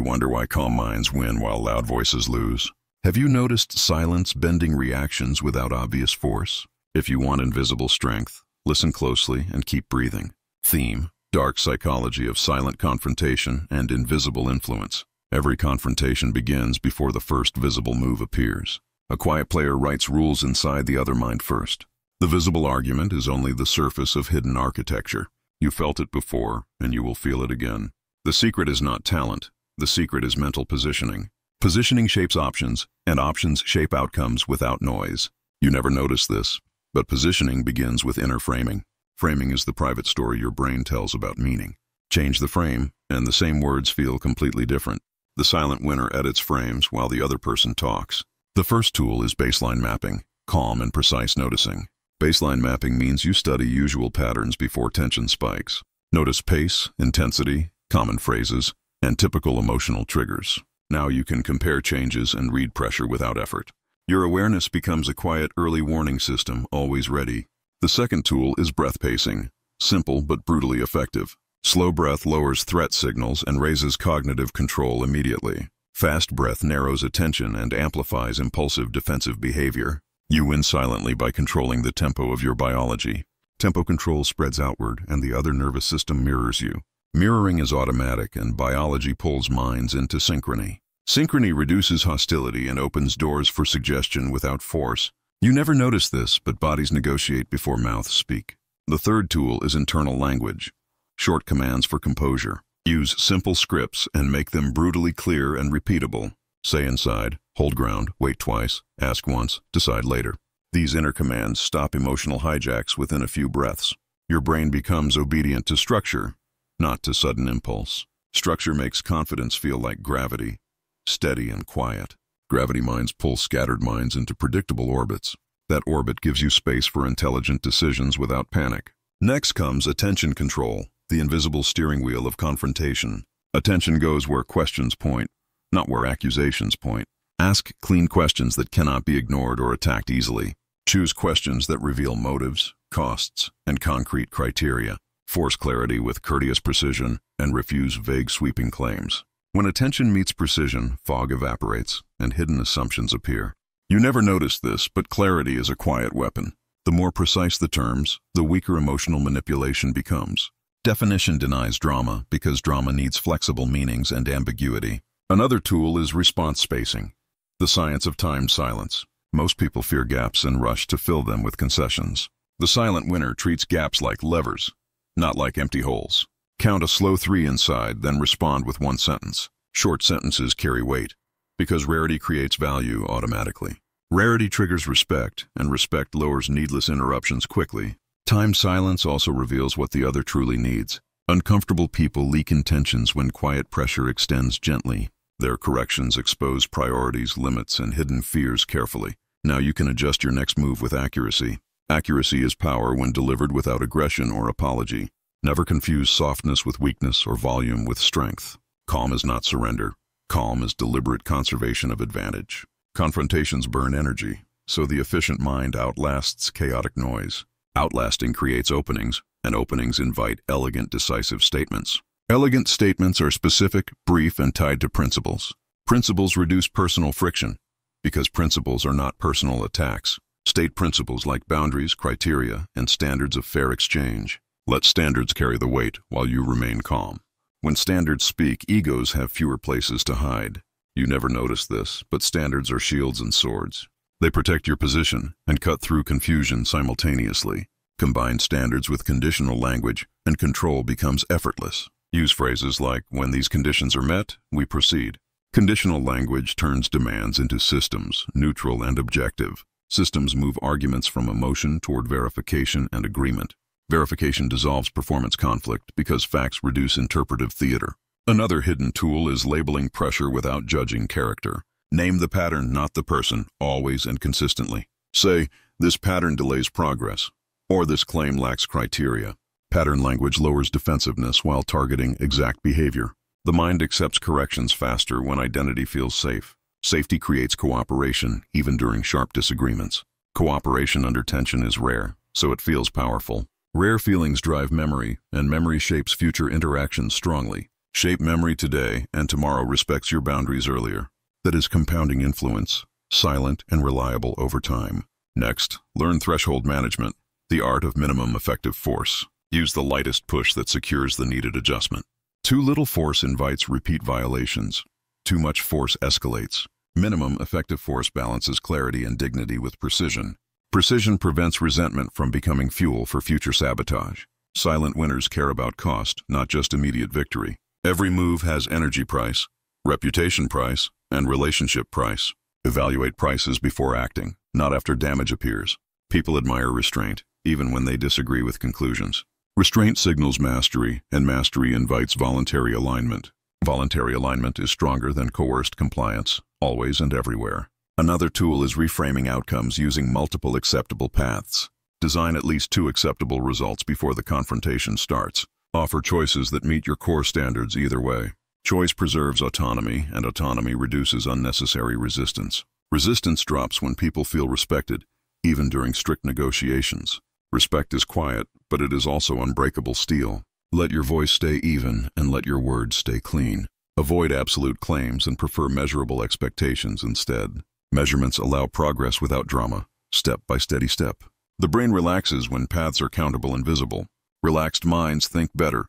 you wonder why calm minds win while loud voices lose? Have you noticed silence bending reactions without obvious force? If you want invisible strength, listen closely and keep breathing. Theme: dark psychology of silent confrontation and invisible influence. Every confrontation begins before the first visible move appears. A quiet player writes rules inside the other mind first. The visible argument is only the surface of hidden architecture. You felt it before, and you will feel it again. The secret is not talent. The secret is mental positioning. Positioning shapes options, and options shape outcomes without noise. You never notice this, but positioning begins with inner framing. Framing is the private story your brain tells about meaning. Change the frame, and the same words feel completely different. The silent winner edits frames while the other person talks. The first tool is baseline mapping, calm and precise noticing. Baseline mapping means you study usual patterns before tension spikes. Notice pace, intensity, common phrases, and typical emotional triggers. Now you can compare changes and read pressure without effort. Your awareness becomes a quiet early warning system, always ready. The second tool is breath pacing, simple but brutally effective. Slow breath lowers threat signals and raises cognitive control immediately. Fast breath narrows attention and amplifies impulsive defensive behavior. You win silently by controlling the tempo of your biology. Tempo control spreads outward, and the other nervous system mirrors you. Mirroring is automatic, and biology pulls minds into synchrony. Synchrony reduces hostility and opens doors for suggestion without force. You never notice this, but bodies negotiate before mouths speak. The third tool is internal language. Short commands for composure. Use simple scripts and make them brutally clear and repeatable. Say inside, hold ground, wait twice, ask once, decide later. These inner commands stop emotional hijacks within a few breaths. Your brain becomes obedient to structure, not to sudden impulse. Structure makes confidence feel like gravity, steady and quiet. Gravity minds pull scattered minds into predictable orbits. That orbit gives you space for intelligent decisions without panic. Next comes attention control, the invisible steering wheel of confrontation. Attention goes where questions point, not where accusations point. Ask clean questions that cannot be ignored or attacked easily. Choose questions that reveal motives, costs, and concrete criteria. Force clarity with courteous precision and refuse vague sweeping claims. When attention meets precision, fog evaporates and hidden assumptions appear. You never notice this, but clarity is a quiet weapon. The more precise the terms, the weaker emotional manipulation becomes. Definition denies drama because drama needs flexible meanings and ambiguity. Another tool is response spacing, the science of timed silence. Most people fear gaps and rush to fill them with concessions. The silent winner treats gaps like levers, not like empty holes. Count a slow 3 inside, then respond with one sentence. Short sentences carry weight, because rarity creates value automatically. Rarity triggers respect, and respect lowers needless interruptions quickly. Timed silence also reveals what the other truly needs. Uncomfortable people leak intentions when quiet pressure extends gently. Their corrections expose priorities, limits, and hidden fears carefully. Now you can adjust your next move with accuracy. Accuracy is power when delivered without aggression or apology. Never confuse softness with weakness or volume with strength. Calm is not surrender. Calm is deliberate conservation of advantage. Confrontations burn energy, so the efficient mind outlasts chaotic noise. Outlasting creates openings, and openings invite elegant, decisive statements. Elegant statements are specific, brief, and tied to principles. Principles reduce personal friction, because principles are not personal attacks. State principles like boundaries, criteria, and standards of fair exchange. Let standards carry the weight while you remain calm. When standards speak, egos have fewer places to hide. You never notice this, but standards are shields and swords. They protect your position and cut through confusion simultaneously. Combine standards with conditional language, and control becomes effortless. Use phrases like, when these conditions are met, we proceed. Conditional language turns demands into systems, neutral and objective. Systems move arguments from emotion toward verification and agreement. Verification dissolves performance conflict because facts reduce interpretive theater. Another hidden tool is labeling pressure without judging character. Name the pattern, not the person, always and consistently. Say, this pattern delays progress, or this claim lacks criteria. Pattern language lowers defensiveness while targeting exact behavior. The mind accepts corrections faster when identity feels safe. Safety creates cooperation, even during sharp disagreements. Cooperation under tension is rare, so it feels powerful. Rare feelings drive memory, and memory shapes future interactions strongly. Shape memory today, and tomorrow respects your boundaries earlier. That is compounding influence, silent and reliable over time. Next, learn threshold management, the art of minimum effective force. Use the lightest push that secures the needed adjustment. Too little force invites repeat violations. Too much force escalates. Minimum effective force balances clarity and dignity with precision. Precision prevents resentment from becoming fuel for future sabotage. Silent winners care about cost, not just immediate victory. Every move has energy price, reputation price, and relationship price. Evaluate prices before acting, not after damage appears. People admire restraint, even when they disagree with conclusions. Restraint signals mastery, and mastery invites voluntary alignment. Voluntary alignment is stronger than coerced compliance, always and everywhere. Another tool is reframing outcomes using multiple acceptable paths. Design at least 2 acceptable results before the confrontation starts. Offer choices that meet your core standards either way. Choice preserves autonomy, and autonomy reduces unnecessary resistance. Resistance drops when people feel respected, even during strict negotiations. Respect is quiet, but it is also unbreakable steel. Let your voice stay even, and let your words stay clean. Avoid absolute claims and prefer measurable expectations instead. Measurements allow progress without drama, step by steady step. The brain relaxes when paths are countable and visible. Relaxed minds think better,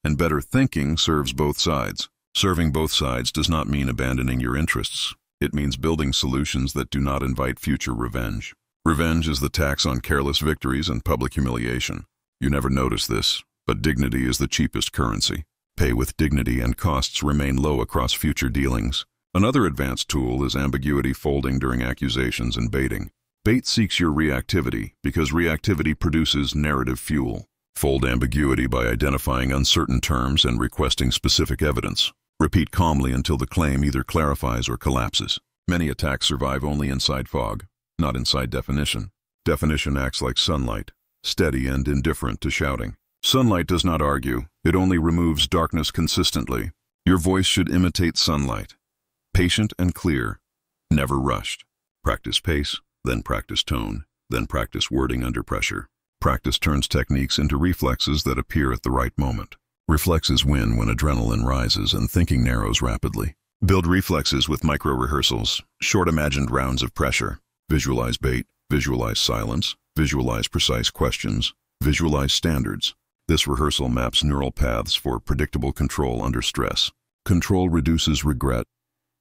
and better thinking serves both sides. Serving both sides does not mean abandoning your interests. It means building solutions that do not invite future revenge. Revenge is the tax on careless victories and public humiliation. You never notice this, but dignity is the cheapest currency. Pay with dignity and costs remain low across future dealings. Another advanced tool is ambiguity folding during accusations and baiting. Bait seeks your reactivity because reactivity produces narrative fuel. Fold ambiguity by identifying uncertain terms and requesting specific evidence. Repeat calmly until the claim either clarifies or collapses. Many attacks survive only inside fog, not inside definition. Definition acts like sunlight, steady and indifferent to shouting. Sunlight does not argue, it only removes darkness consistently. Your voice should imitate sunlight. Patient and clear, never rushed. Practice pace, then practice tone, then practice wording under pressure. Practice turns techniques into reflexes that appear at the right moment. Reflexes win when adrenaline rises and thinking narrows rapidly. Build reflexes with micro-rehearsals, short imagined rounds of pressure. Visualize bait, visualize silence, visualize precise questions, visualize standards. This rehearsal maps neural paths for predictable control under stress. Control reduces regret,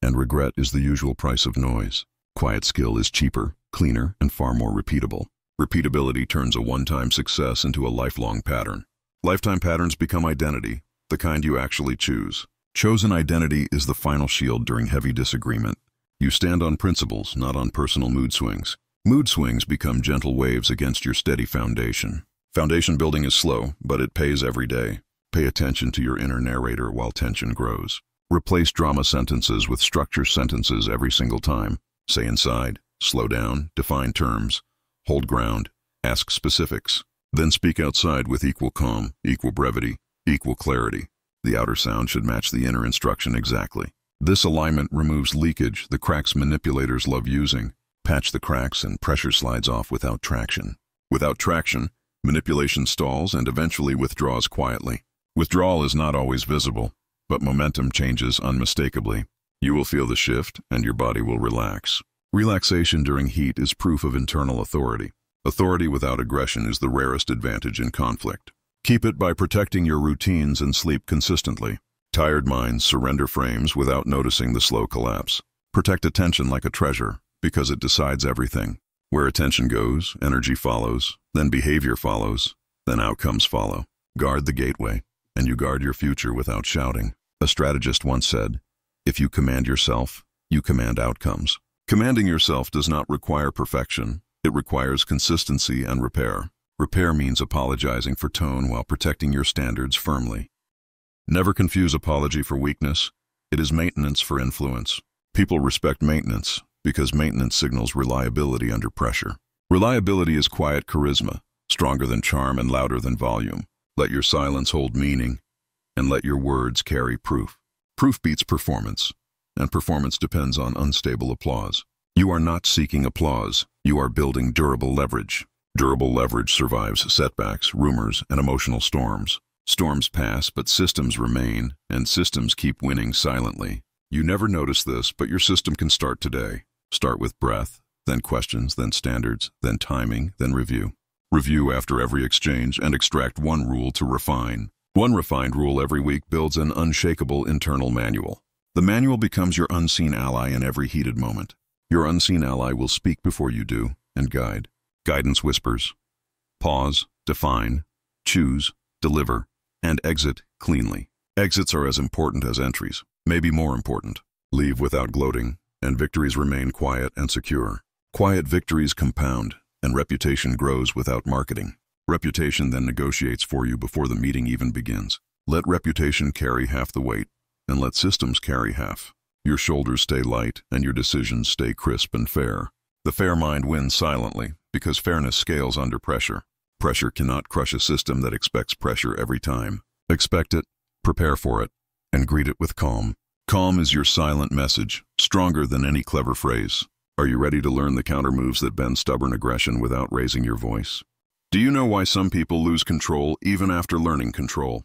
and regret is the usual price of noise. Quiet skill is cheaper, cleaner, and far more repeatable. Repeatability turns a one-time success into a lifelong pattern. Lifetime patterns become identity, the kind you actually choose. Chosen identity is the final shield during heavy disagreement. You stand on principles, not on personal mood swings. Mood swings become gentle waves against your steady foundation. Foundation building is slow, but it pays every day. Pay attention to your inner narrator while tension grows. Replace drama sentences with structure sentences every single time. Say inside, slow down, define terms, hold ground, ask specifics. Then speak outside with equal calm, equal brevity, equal clarity. The outer sound should match the inner instruction exactly. This alignment removes leakage the cracks manipulators love using. Patch the cracks and pressure slides off without traction. Without traction, manipulation stalls and eventually withdraws quietly. Withdrawal is not always visible, but momentum changes unmistakably. You will feel the shift and your body will relax. Relaxation during heat is proof of internal authority. Authority without aggression is the rarest advantage in conflict. Keep it by protecting your routines and sleep consistently. Tired minds surrender frames without noticing the slow collapse. Protect attention like a treasure, because it decides everything. Where attention goes, energy follows, then behavior follows, then outcomes follow. Guard the gateway, and you guard your future without shouting. A strategist once said, "If you command yourself, you command outcomes." Commanding yourself does not require perfection. It requires consistency and repair. Repair means apologizing for tone while protecting your standards firmly. Never confuse apology for weakness. It is maintenance for influence. People respect maintenance because maintenance signals reliability under pressure. Reliability is quiet charisma, stronger than charm and louder than volume. Let your silence hold meaning, and let your words carry proof. Proof beats performance, and performance depends on unstable applause. You are not seeking applause. You are building durable leverage. Durable leverage survives setbacks, rumors, and emotional storms. Storms pass, but systems remain, and systems keep winning silently. You never notice this, but your system can start today. Start with breath, then questions, then standards, then timing, then review. Review after every exchange and extract one rule to refine. One refined rule every week builds an unshakable internal manual. The manual becomes your unseen ally in every heated moment. Your unseen ally will speak before you do and guide. Guidance whispers. Pause, define, choose, deliver, and exit cleanly. Exits are as important as entries, maybe more important. Leave without gloating, and victories remain quiet and secure. Quiet victories compound, and reputation grows without marketing. Reputation then negotiates for you before the meeting even begins. Let reputation carry half the weight, and let systems carry half. Your shoulders stay light, and your decisions stay crisp and fair. The fair mind wins silently, because fairness scales under pressure. Pressure cannot crush a system that expects pressure every time. Expect it, prepare for it, and greet it with calm. Calm is your silent message, stronger than any clever phrase. Are you ready to learn the counter moves that bend stubborn aggression without raising your voice? Do you know why some people lose control even after learning control?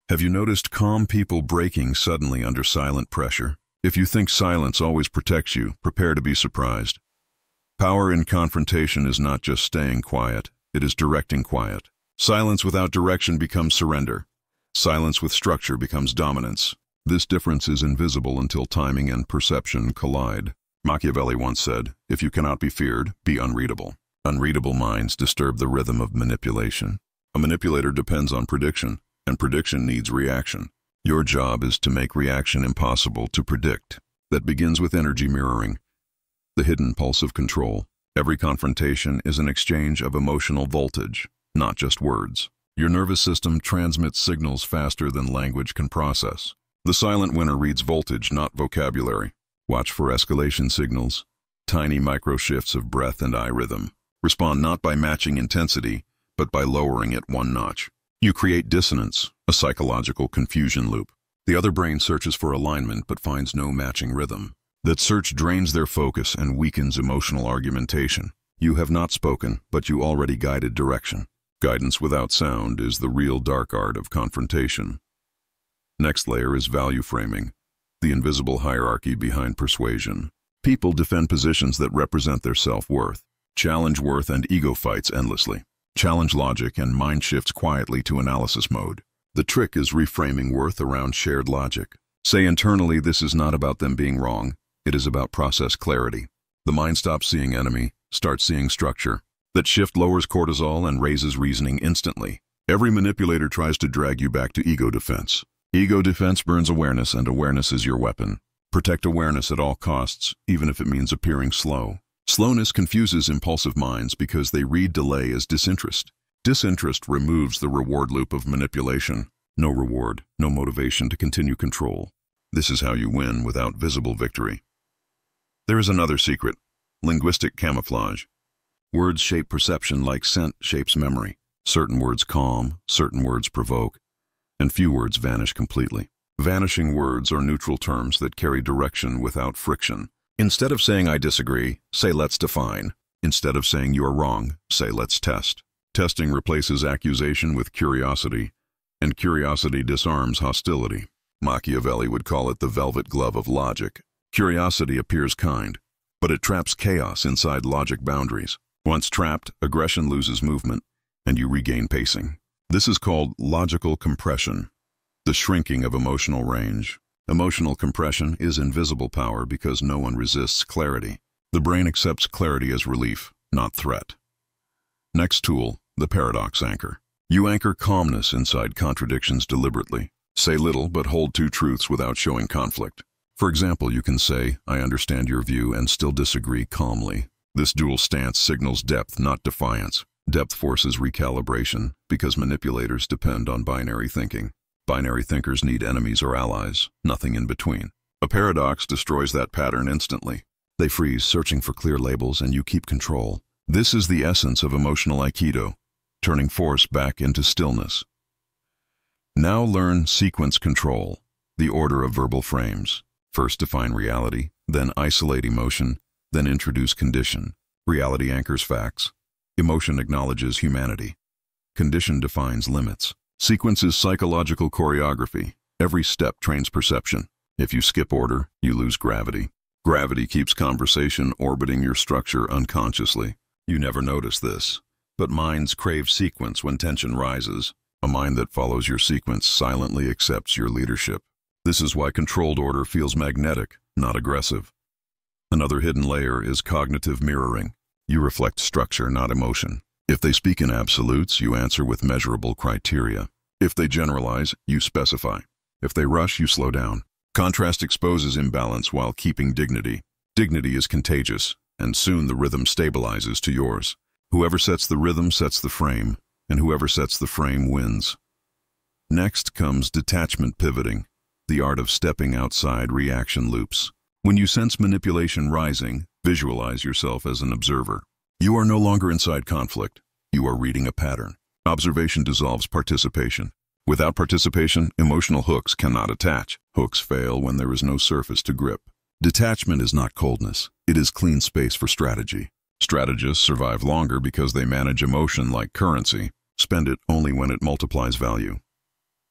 Have you noticed calm people breaking suddenly under silent pressure? If you think silence always protects you, prepare to be surprised. Power in confrontation is not just staying quiet, it is directing quiet. Silence without direction becomes surrender. Silence with structure becomes dominance. This difference is invisible until timing and perception collide. Machiavelli once said, "If you cannot be feared, be unreadable." Unreadable minds disturb the rhythm of manipulation. A manipulator depends on prediction, and prediction needs reaction. Your job is to make reaction impossible to predict. That begins with energy mirroring, the hidden pulse of control. Every confrontation is an exchange of emotional voltage, not just words. Your nervous system transmits signals faster than language can process. The silent winner reads voltage, not vocabulary. Watch for escalation signals, tiny micro-shifts of breath and eye rhythm. Respond not by matching intensity, but by lowering it one notch. You create dissonance, a psychological confusion loop. The other brain searches for alignment but finds no matching rhythm. That search drains their focus and weakens emotional argumentation. You have not spoken, but you already guided direction. Guidance without sound is the real dark art of confrontation. Next layer is value framing, the invisible hierarchy behind persuasion. People defend positions that represent their self-worth. Challenge worth and ego fights endlessly. Challenge logic and mind shifts quietly to analysis mode. The trick is reframing worth around shared logic. Say internally, this is not about them being wrong. It is about process clarity. The mind stops seeing enemy, starts seeing structure. That shift lowers cortisol and raises reasoning instantly. Every manipulator tries to drag you back to ego defense. Ego defense burns awareness, and awareness is your weapon. Protect awareness at all costs, even if it means appearing slow. Slowness confuses impulsive minds because they read delay as disinterest. Disinterest removes the reward loop of manipulation. No reward, no motivation to continue control. This is how you win without visible victory. There is another secret: linguistic camouflage. Words shape perception like scent shapes memory. Certain words calm, certain words provoke, and few words vanish completely. Vanishing words are neutral terms that carry direction without friction. Instead of saying "I disagree," say "let's define." Instead of saying "you are wrong," say "let's test." Testing replaces accusation with curiosity, and curiosity disarms hostility. Machiavelli would call it the velvet glove of logic. Curiosity appears kind, but it traps chaos inside logic boundaries. Once trapped, aggression loses movement, and you regain pacing. This is called logical compression, the shrinking of emotional range. Emotional compression is invisible power because no one resists clarity. The brain accepts clarity as relief, not threat. Next tool, the paradox anchor. You anchor calmness inside contradictions deliberately. Say little but hold two truths without showing conflict. For example, you can say, "I understand your view," and still disagree calmly. This dual stance signals depth, not defiance. Depth forces recalibration because manipulators depend on binary thinking. Binary thinkers need enemies or allies, nothing in between. A paradox destroys that pattern instantly. They freeze, searching for clear labels, and you keep control. This is the essence of emotional aikido, turning force back into stillness. Now learn sequence control, the order of verbal frames. First define reality, then isolate emotion, then introduce condition. Reality anchors facts. Emotion acknowledges humanity. Condition defines limits. Sequence is psychological choreography. Every step trains perception. If you skip order, you lose gravity. Gravity keeps conversation orbiting your structure unconsciously. You never notice this, but minds crave sequence when tension rises. A mind that follows your sequence silently accepts your leadership. This is why controlled order feels magnetic, not aggressive. Another hidden layer is cognitive mirroring. You reflect structure, not emotion. If they speak in absolutes, you answer with measurable criteria. If they generalize, you specify. If they rush, you slow down. Contrast exposes imbalance while keeping dignity. Dignity is contagious, and soon the rhythm stabilizes to yours. Whoever sets the rhythm sets the frame, and whoever sets the frame wins. Next comes detachment pivoting, the art of stepping outside reaction loops. When you sense manipulation rising, visualize yourself as an observer. You are no longer inside conflict. You are reading a pattern. Observation dissolves participation. Without participation, emotional hooks cannot attach. Hooks fail when there is no surface to grip. Detachment is not coldness. It is clean space for strategy. Strategists survive longer because they manage emotion like currency, spend it only when it multiplies value.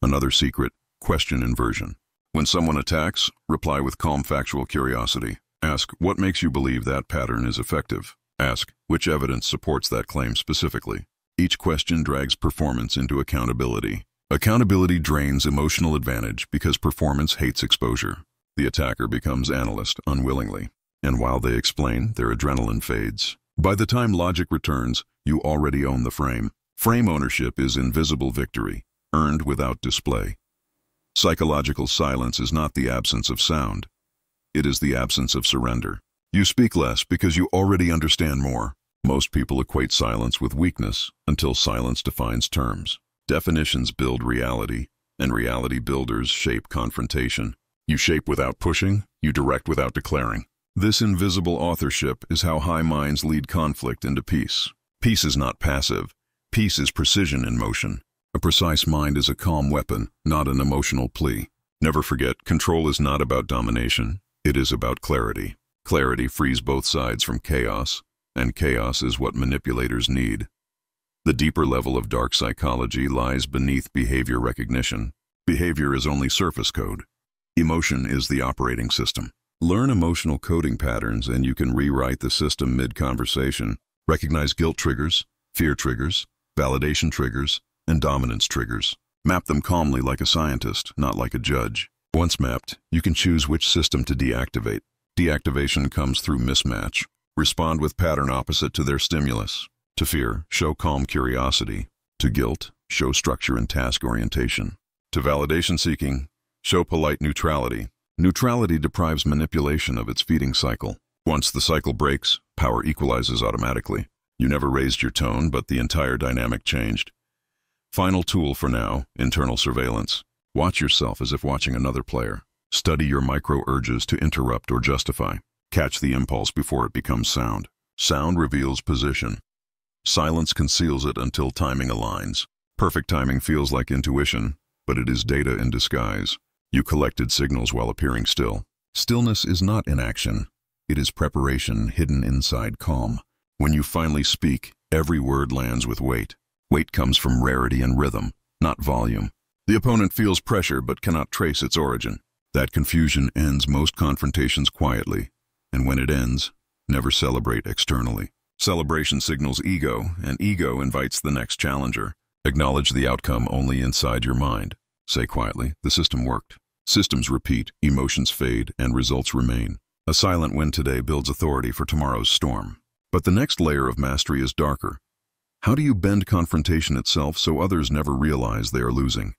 Another secret, question inversion. When someone attacks, reply with calm factual curiosity. Ask, what makes you believe that pattern is effective? Ask, which evidence supports that claim specifically? Each question drags performance into accountability. Accountability drains emotional advantage because performance hates exposure. The attacker becomes analyst unwillingly, and while they explain, their adrenaline fades. By the time logic returns, you already own the frame. Frame ownership is invisible victory, earned without display. Psychological silence is not the absence of sound. It is the absence of surrender. You speak less because you already understand more. Most people equate silence with weakness until silence defines terms. Definitions build reality, and reality builders shape confrontation. You shape without pushing, you direct without declaring. This invisible authorship is how high minds lead conflict into peace. Peace is not passive. Peace is precision in motion. A precise mind is a calm weapon, not an emotional plea. Never forget, control is not about domination. It is about clarity. Clarity frees both sides from chaos, and chaos is what manipulators need. The deeper level of dark psychology lies beneath behavior recognition. Behavior is only surface code. Emotion is the operating system. Learn emotional coding patterns and you can rewrite the system mid-conversation. Recognize guilt triggers, fear triggers, validation triggers, and dominance triggers. Map them calmly like a scientist, not like a judge. Once mapped, you can choose which system to deactivate. Deactivation comes through mismatch. Respond with pattern opposite to their stimulus. To fear, show calm curiosity. To guilt, show structure and task orientation. To validation seeking, show polite neutrality. Neutrality deprives manipulation of its feeding cycle. Once the cycle breaks, power equalizes automatically. You never raised your tone, but the entire dynamic changed. Final tool for now, internal surveillance. Watch yourself as if watching another player. Study your micro-urges to interrupt or justify. Catch the impulse before it becomes sound. Sound reveals position. Silence conceals it until timing aligns. Perfect timing feels like intuition, but it is data in disguise. You collected signals while appearing still. Stillness is not inaction. It is preparation hidden inside calm. When you finally speak, every word lands with weight. Weight comes from rarity and rhythm, not volume. The opponent feels pressure but cannot trace its origin. That confusion ends most confrontations quietly, and when it ends, never celebrate externally. Celebration signals ego, and ego invites the next challenger. Acknowledge the outcome only inside your mind. Say quietly, the system worked. Systems repeat, emotions fade, and results remain. A silent win today builds authority for tomorrow's storm. But the next layer of mastery is darker. How do you bend confrontation itself so others never realize they are losing?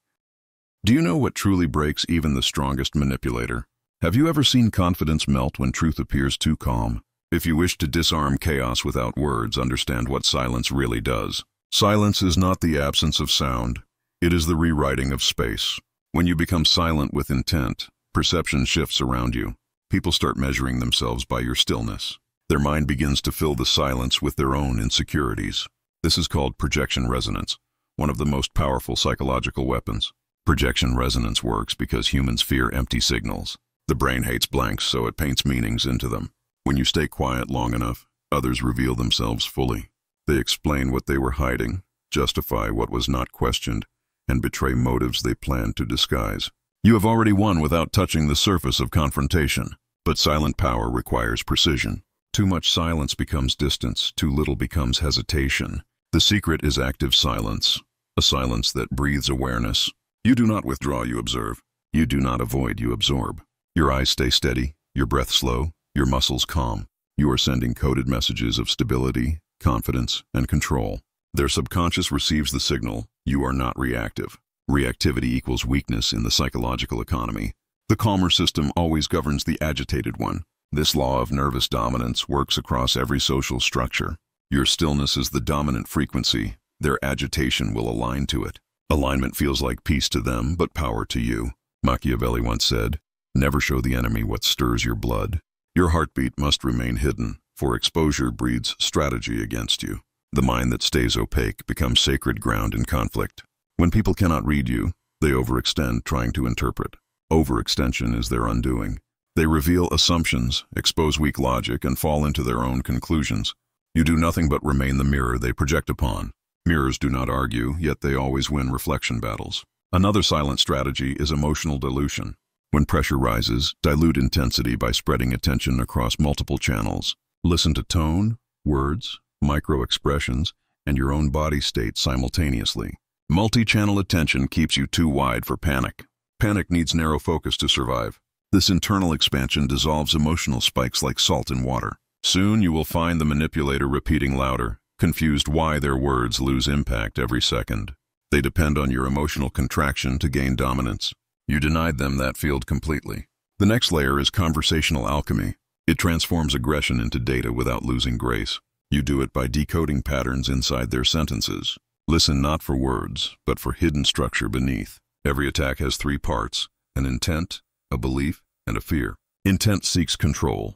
Do you know what truly breaks even the strongest manipulator? Have you ever seen confidence melt when truth appears too calm? If you wish to disarm chaos without words, understand what silence really does. Silence is not the absence of sound. It is the rewriting of space. When you become silent with intent, perception shifts around you. People start measuring themselves by your stillness. Their mind begins to fill the silence with their own insecurities. This is called projection resonance, one of the most powerful psychological weapons. Projection resonance works because humans fear empty signals. The brain hates blanks, so it paints meanings into them. When you stay quiet long enough, others reveal themselves fully. They explain what they were hiding, justify what was not questioned, and betray motives they plan to disguise. You have already won without touching the surface of confrontation, but silent power requires precision. Too much silence becomes distance, too little becomes hesitation. The secret is active silence, a silence that breathes awareness. You do not withdraw, you observe. You do not avoid, you absorb. Your eyes stay steady, your breath slow, your muscles calm. You are sending coded messages of stability, confidence, and control. Their subconscious receives the signal, you are not reactive. Reactivity equals weakness in the psychological economy. The calmer system always governs the agitated one. This law of nervous dominance works across every social structure. Your stillness is the dominant frequency. Their agitation will align to it. Alignment feels like peace to them, but power to you. Machiavelli once said, "Never show the enemy what stirs your blood." Your heartbeat must remain hidden, for exposure breeds strategy against you. The mind that stays opaque becomes sacred ground in conflict. When people cannot read you, they overextend trying to interpret. Overextension is their undoing. They reveal assumptions, expose weak logic, and fall into their own conclusions. You do nothing but remain the mirror they project upon. Mirrors do not argue, yet they always win reflection battles. Another silent strategy is emotional dilution. When pressure rises, dilute intensity by spreading attention across multiple channels. Listen to tone, words, micro-expressions, and your own body state simultaneously. Multi-channel attention keeps you too wide for panic. Panic needs narrow focus to survive. This internal expansion dissolves emotional spikes like salt in water. Soon you will find the manipulator repeating louder, confused why their words lose impact every second. They depend on your emotional contraction to gain dominance. You denied them that field completely. The next layer is conversational alchemy. It transforms aggression into data without losing grace. You do it by decoding patterns inside their sentences. Listen not for words, but for hidden structure beneath. Every attack has three parts: an intent, a belief, and a fear. Intent seeks control.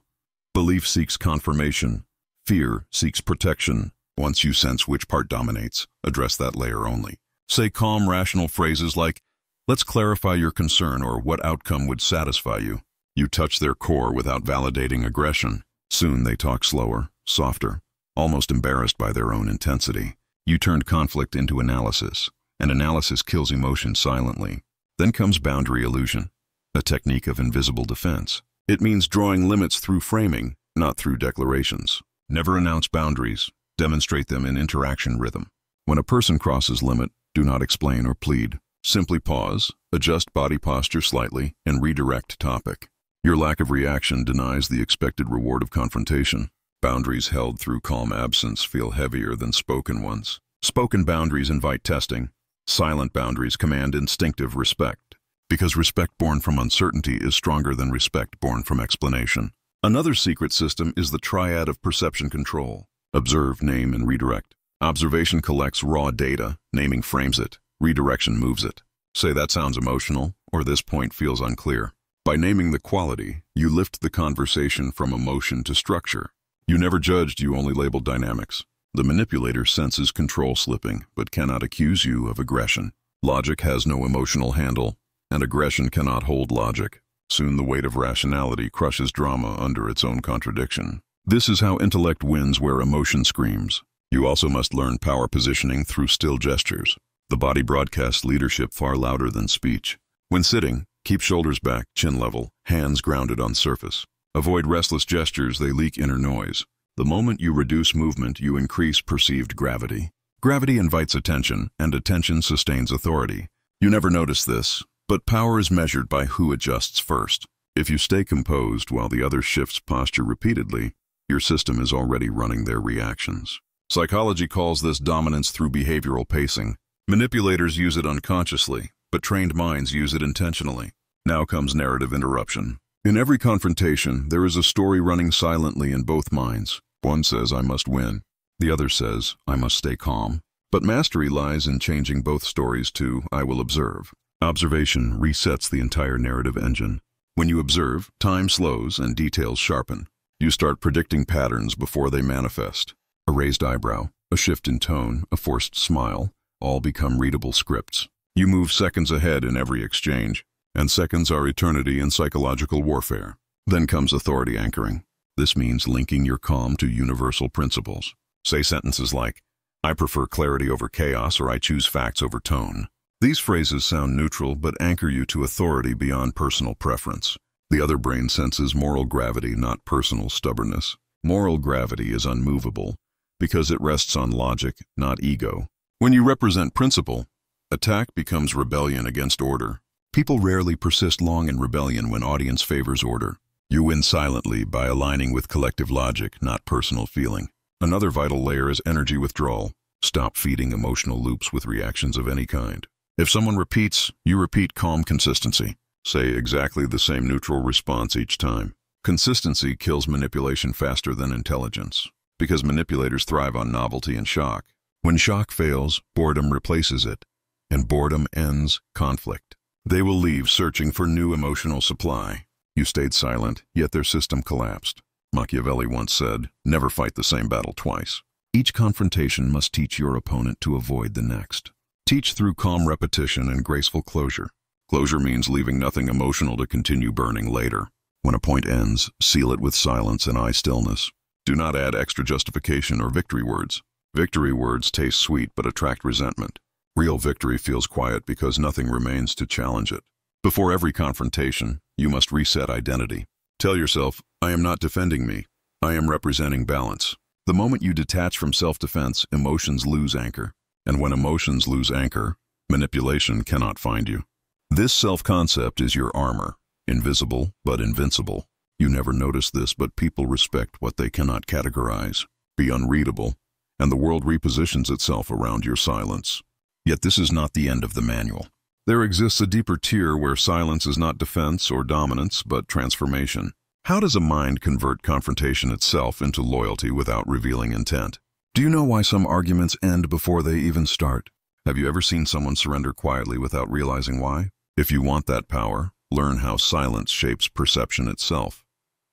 Belief seeks confirmation. Fear seeks protection. Once you sense which part dominates, address that layer only. Say calm, rational phrases like, "Let's clarify your concern," or "What outcome would satisfy you?" You touch their core without validating aggression. Soon they talk slower, softer, almost embarrassed by their own intensity. You turned conflict into analysis, and analysis kills emotion silently. Then comes boundary illusion, a technique of invisible defense. It means drawing limits through framing, not through declarations. Never announce boundaries, demonstrate them in interaction rhythm. When a person crosses limit, do not explain or plead. Simply pause, adjust body posture slightly, and redirect topic. Your lack of reaction denies the expected reward of confrontation. Boundaries held through calm absence feel heavier than spoken ones. Spoken boundaries invite testing. Silent boundaries command instinctive respect, because respect born from uncertainty is stronger than respect born from explanation. Another secret system is the triad of perception control. Observe, name, and redirect. Observation collects raw data, naming frames it, redirection moves it. Say, "That sounds emotional," or "This point feels unclear." By naming the quality, you lift the conversation from emotion to structure. You never judged, you only labeled dynamics. The manipulator senses control slipping, but cannot accuse you of aggression. Logic has no emotional handle, and aggression cannot hold logic. Soon the weight of rationality crushes drama under its own contradiction. This is how intellect wins where emotion screams. You also must learn power positioning through still gestures. The body broadcasts leadership far louder than speech. When sitting, keep shoulders back, chin level, hands grounded on surface. Avoid restless gestures, they leak inner noise. The moment you reduce movement, you increase perceived gravity. Gravity invites attention, and attention sustains authority. You never notice this, but power is measured by who adjusts first. If you stay composed while the other shifts posture repeatedly, your system is already running their reactions. Psychology calls this dominance through behavioral pacing. Manipulators use it unconsciously, but trained minds use it intentionally. Now comes narrative interruption. In every confrontation, there is a story running silently in both minds. One says, "I must win." The other says, "I must stay calm." But mastery lies in changing both stories to, "I will observe." Observation resets the entire narrative engine. When you observe, time slows and details sharpen. You start predicting patterns before they manifest. A raised eyebrow, a shift in tone, a forced smile, all become readable scripts. You move seconds ahead in every exchange, and seconds are eternity in psychological warfare. Then comes authority anchoring. This means linking your calm to universal principles. Say sentences like, "I prefer clarity over chaos," or "I choose facts over tone." These phrases sound neutral but anchor you to authority beyond personal preference. The other brain senses moral gravity, not personal stubbornness. Moral gravity is unmovable because it rests on logic, not ego. When you represent principle, attack becomes rebellion against order. People rarely persist long in rebellion when audience favors order. You win silently by aligning with collective logic, not personal feeling. Another vital layer is energy withdrawal. Stop feeding emotional loops with reactions of any kind. If someone repeats, you repeat calm consistency. Say exactly the same neutral response each time. Consistency kills manipulation faster than intelligence, because manipulators thrive on novelty and shock. When shock fails, boredom replaces it, and boredom ends conflict. They will leave searching for new emotional supply. You stayed silent, yet their system collapsed. Machiavelli once said, "Never fight the same battle twice." Each confrontation must teach your opponent to avoid the next. Teach through calm repetition and graceful closure. Closure means leaving nothing emotional to continue burning later. When a point ends, seal it with silence and eye stillness. Do not add extra justification or victory words. Victory words taste sweet but attract resentment. Real victory feels quiet because nothing remains to challenge it. Before every confrontation, you must reset identity. Tell yourself, "I am not defending me. I am representing balance." The moment you detach from self-defense, emotions lose anchor. And when emotions lose anchor, manipulation cannot find you. This self-concept is your armor, invisible but invincible. You never notice this, but people respect what they cannot categorize. Be unreadable, and the world repositions itself around your silence. Yet this is not the end of the manual. There exists a deeper tier where silence is not defense or dominance, but transformation. How does a mind convert confrontation itself into loyalty without revealing intent? Do you know why some arguments end before they even start? Have you ever seen someone surrender quietly without realizing why? If you want that power, learn how silence shapes perception itself.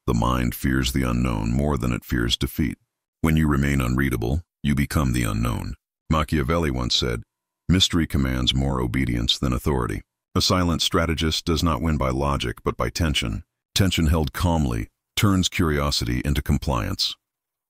The mind fears the unknown more than it fears defeat. When you remain unreadable, you become the unknown. Machiavelli once said, "Mystery commands more obedience than authority." A silent strategist does not win by logic, but by tension. Tension held calmly turns curiosity into compliance.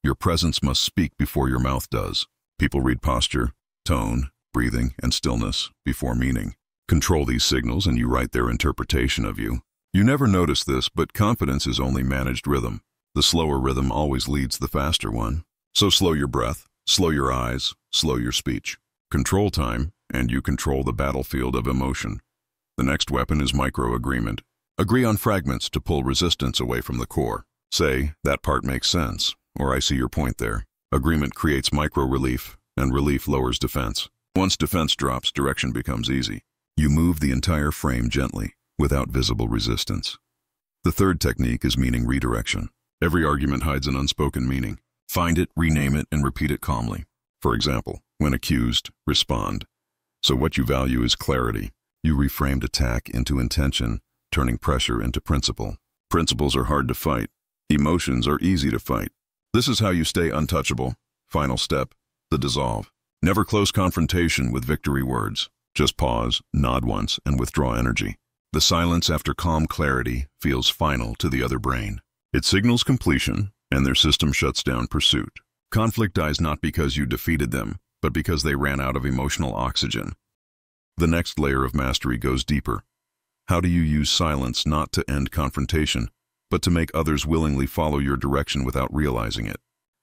Your presence must speak before your mouth does. People read posture, tone, breathing, and stillness before meaning. Control these signals and you write their interpretation of you. You never notice this, but confidence is only managed rhythm. The slower rhythm always leads the faster one. So slow your breath, slow your eyes, slow your speech. Control time, and you control the battlefield of emotion. The next weapon is micro-agreement. Agree on fragments to pull resistance away from the core. Say, "That part makes sense," or "I see your point there." Agreement creates micro-relief, and relief lowers defense. Once defense drops, direction becomes easy. You move the entire frame gently, without visible resistance. The third technique is meaning redirection. Every argument hides an unspoken meaning. Find it, rename it, and repeat it calmly. For example, when accused, respond. So what you value is clarity. You reframed attack into intention, turning pressure into principle. Principles are hard to fight. Emotions are easy to fight. This is how you stay untouchable. Final step, the dissolve. Never close confrontation with victory words. Just pause, nod once, and withdraw energy. The silence after calm clarity feels final to the other brain. It signals completion, and their system shuts down pursuit. Conflict dies not because you defeated them, but because they ran out of emotional oxygen. The next layer of mastery goes deeper. How do you use silence not to end confrontation, but to make others willingly follow your direction without realizing it?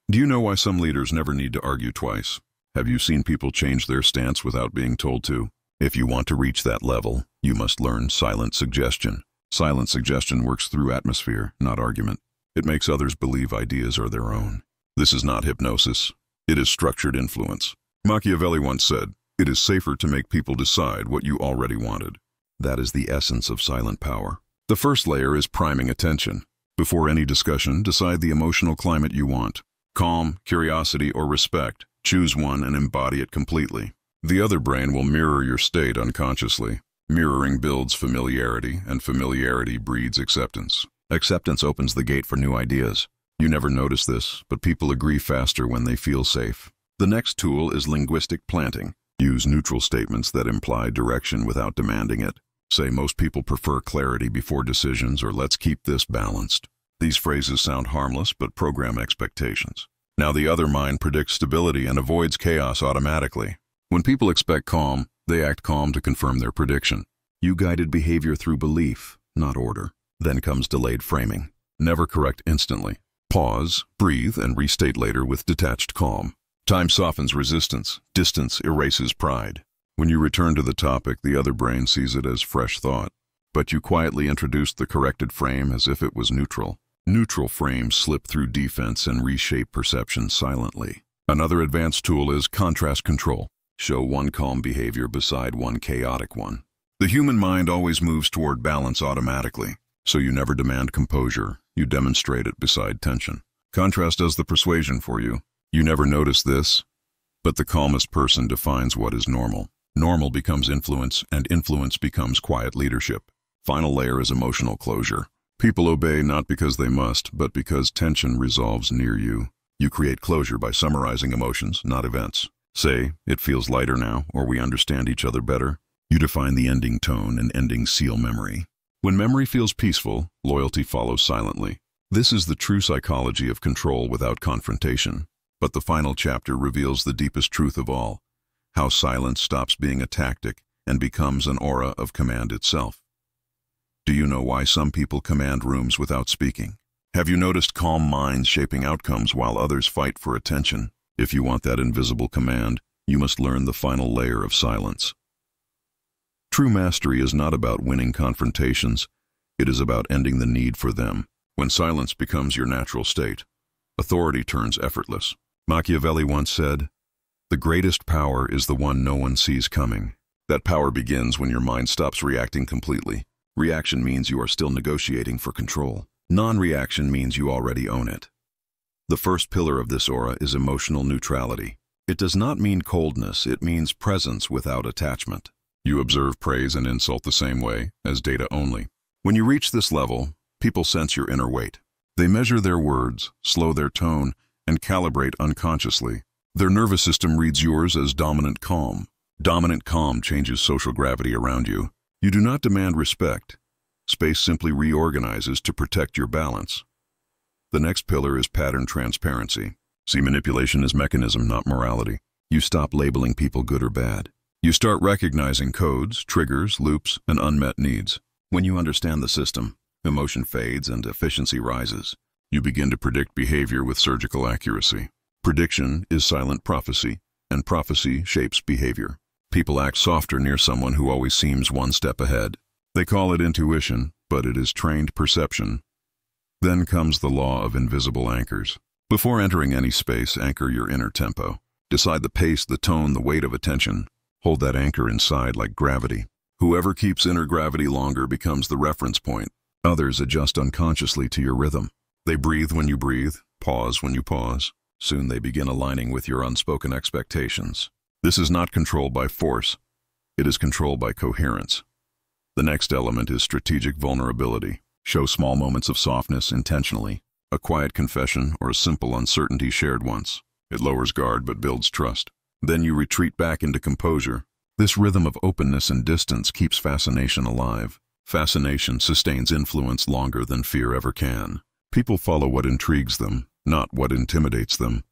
Do you know why some leaders never need to argue twice? Have you seen people change their stance without being told to? If you want to reach that level, you must learn silent suggestion. Silent suggestion works through atmosphere, not argument. It makes others believe ideas are their own. This is not hypnosis. It is structured influence. Machiavelli once said, "It is safer to make people decide what you already wanted." That is the essence of silent power. The first layer is priming attention. Before any discussion, decide the emotional climate you want. Calm, curiosity, or respect. Choose one and embody it completely. The other brain will mirror your state unconsciously. Mirroring builds familiarity, and familiarity breeds acceptance. Acceptance opens the gate for new ideas. You never notice this, but people agree faster when they feel safe. The next tool is linguistic planting. Use neutral statements that imply direction without demanding it. Say, "Most people prefer clarity before decisions," or "Let's keep this balanced." These phrases sound harmless, but program expectations. Now the other mind predicts stability and avoids chaos automatically. When people expect calm, they act calm to confirm their prediction. You guided behavior through belief, not order. Then comes delayed framing. Never correct instantly. Pause, breathe, and restate later with detached calm. Time softens resistance. Distance erases pride. When you return to the topic, the other brain sees it as fresh thought. But you quietly introduced the corrected frame as if it was neutral. Neutral frames slip through defense and reshape perception silently. Another advanced tool is contrast control. Show one calm behavior beside one chaotic one. The human mind always moves toward balance automatically, so you never demand composure, you demonstrate it beside tension. Contrast does the persuasion for you. You never notice this, but the calmest person defines what is normal. Normal becomes influence, and influence becomes quiet leadership. Final layer is emotional closure. People obey not because they must, but because tension resolves near you. You create closure by summarizing emotions, not events. Say, "It feels lighter now," or "We understand each other better." You define the ending tone and ending seal memory. When memory feels peaceful, loyalty follows silently. This is the true psychology of control without confrontation. But the final chapter reveals the deepest truth of all: how silence stops being a tactic and becomes an aura of command itself. Do you know why some people command rooms without speaking? Have you noticed calm minds shaping outcomes while others fight for attention? If you want that invisible command, you must learn the final layer of silence. True mastery is not about winning confrontations. It is about ending the need for them. When silence becomes your natural state, authority turns effortless. Machiavelli once said, "The greatest power is the one no one sees coming." That power begins when your mind stops reacting completely. Reaction means you are still negotiating for control. Non-reaction means you already own it. The first pillar of this aura is emotional neutrality. It does not mean coldness, it means presence without attachment. You observe praise and insult the same way, as data only. When you reach this level, people sense your inner weight. They measure their words, slow their tone, and calibrate unconsciously. Their nervous system reads yours as dominant calm. Dominant calm changes social gravity around you. You do not demand respect. Space simply reorganizes to protect your balance. The next pillar is pattern transparency. See, manipulation is mechanism, not morality. You stop labeling people good or bad. You start recognizing codes, triggers, loops, and unmet needs. When you understand the system, emotion fades and efficiency rises. You begin to predict behavior with surgical accuracy. Prediction is silent prophecy, and prophecy shapes behavior. People act softer near someone who always seems one step ahead. They call it intuition, but it is trained perception. Then comes the law of invisible anchors. Before entering any space, anchor your inner tempo. Decide the pace, the tone, the weight of attention. Hold that anchor inside like gravity. Whoever keeps inner gravity longer becomes the reference point. Others adjust unconsciously to your rhythm. They breathe when you breathe, pause when you pause. Soon they begin aligning with your unspoken expectations. This is not control by force. It is control by coherence. The next element is strategic vulnerability. Show small moments of softness intentionally. A quiet confession or a simple uncertainty shared once. It lowers guard but builds trust. Then you retreat back into composure. This rhythm of openness and distance keeps fascination alive. Fascination sustains influence longer than fear ever can. People follow what intrigues them, not what intimidates them.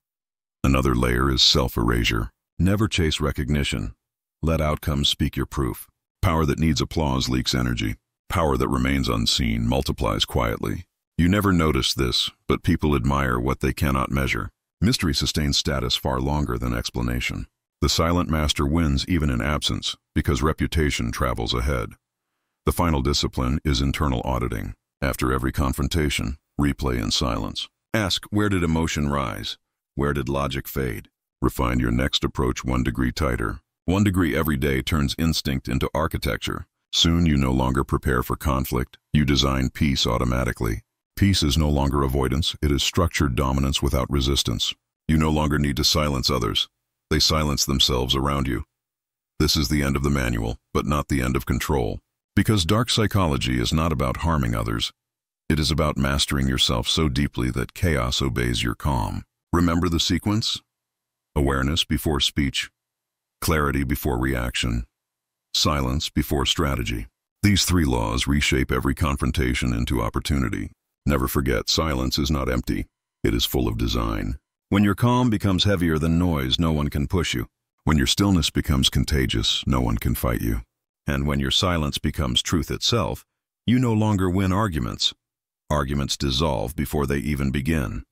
Another layer is self-erasure. Never chase recognition. Let outcomes speak your proof. Power that needs applause leaks energy. Power that remains unseen multiplies quietly. You never notice this, but people admire what they cannot measure. Mystery sustains status far longer than explanation. The silent master wins even in absence, because reputation travels ahead. The final discipline is internal auditing. After every confrontation, replay in silence. Ask, where did emotion rise? Where did logic fade? Refine your next approach 1 degree tighter. 1 degree every day turns instinct into architecture. Soon you no longer prepare for conflict. You design peace automatically. Peace is no longer avoidance. It is structured dominance without resistance. You no longer need to silence others. They silence themselves around you. This is the end of the manual, but not the end of control. Because dark psychology is not about harming others. It is about mastering yourself so deeply that chaos obeys your calm. Remember the sequence? Awareness before speech, clarity before reaction, silence before strategy. These 3 laws reshape every confrontation into opportunity. Never forget, silence is not empty. It is full of design. When your calm becomes heavier than noise, no one can push you. When your stillness becomes contagious, no one can fight you. And when your silence becomes truth itself, you no longer win arguments. Arguments dissolve before they even begin.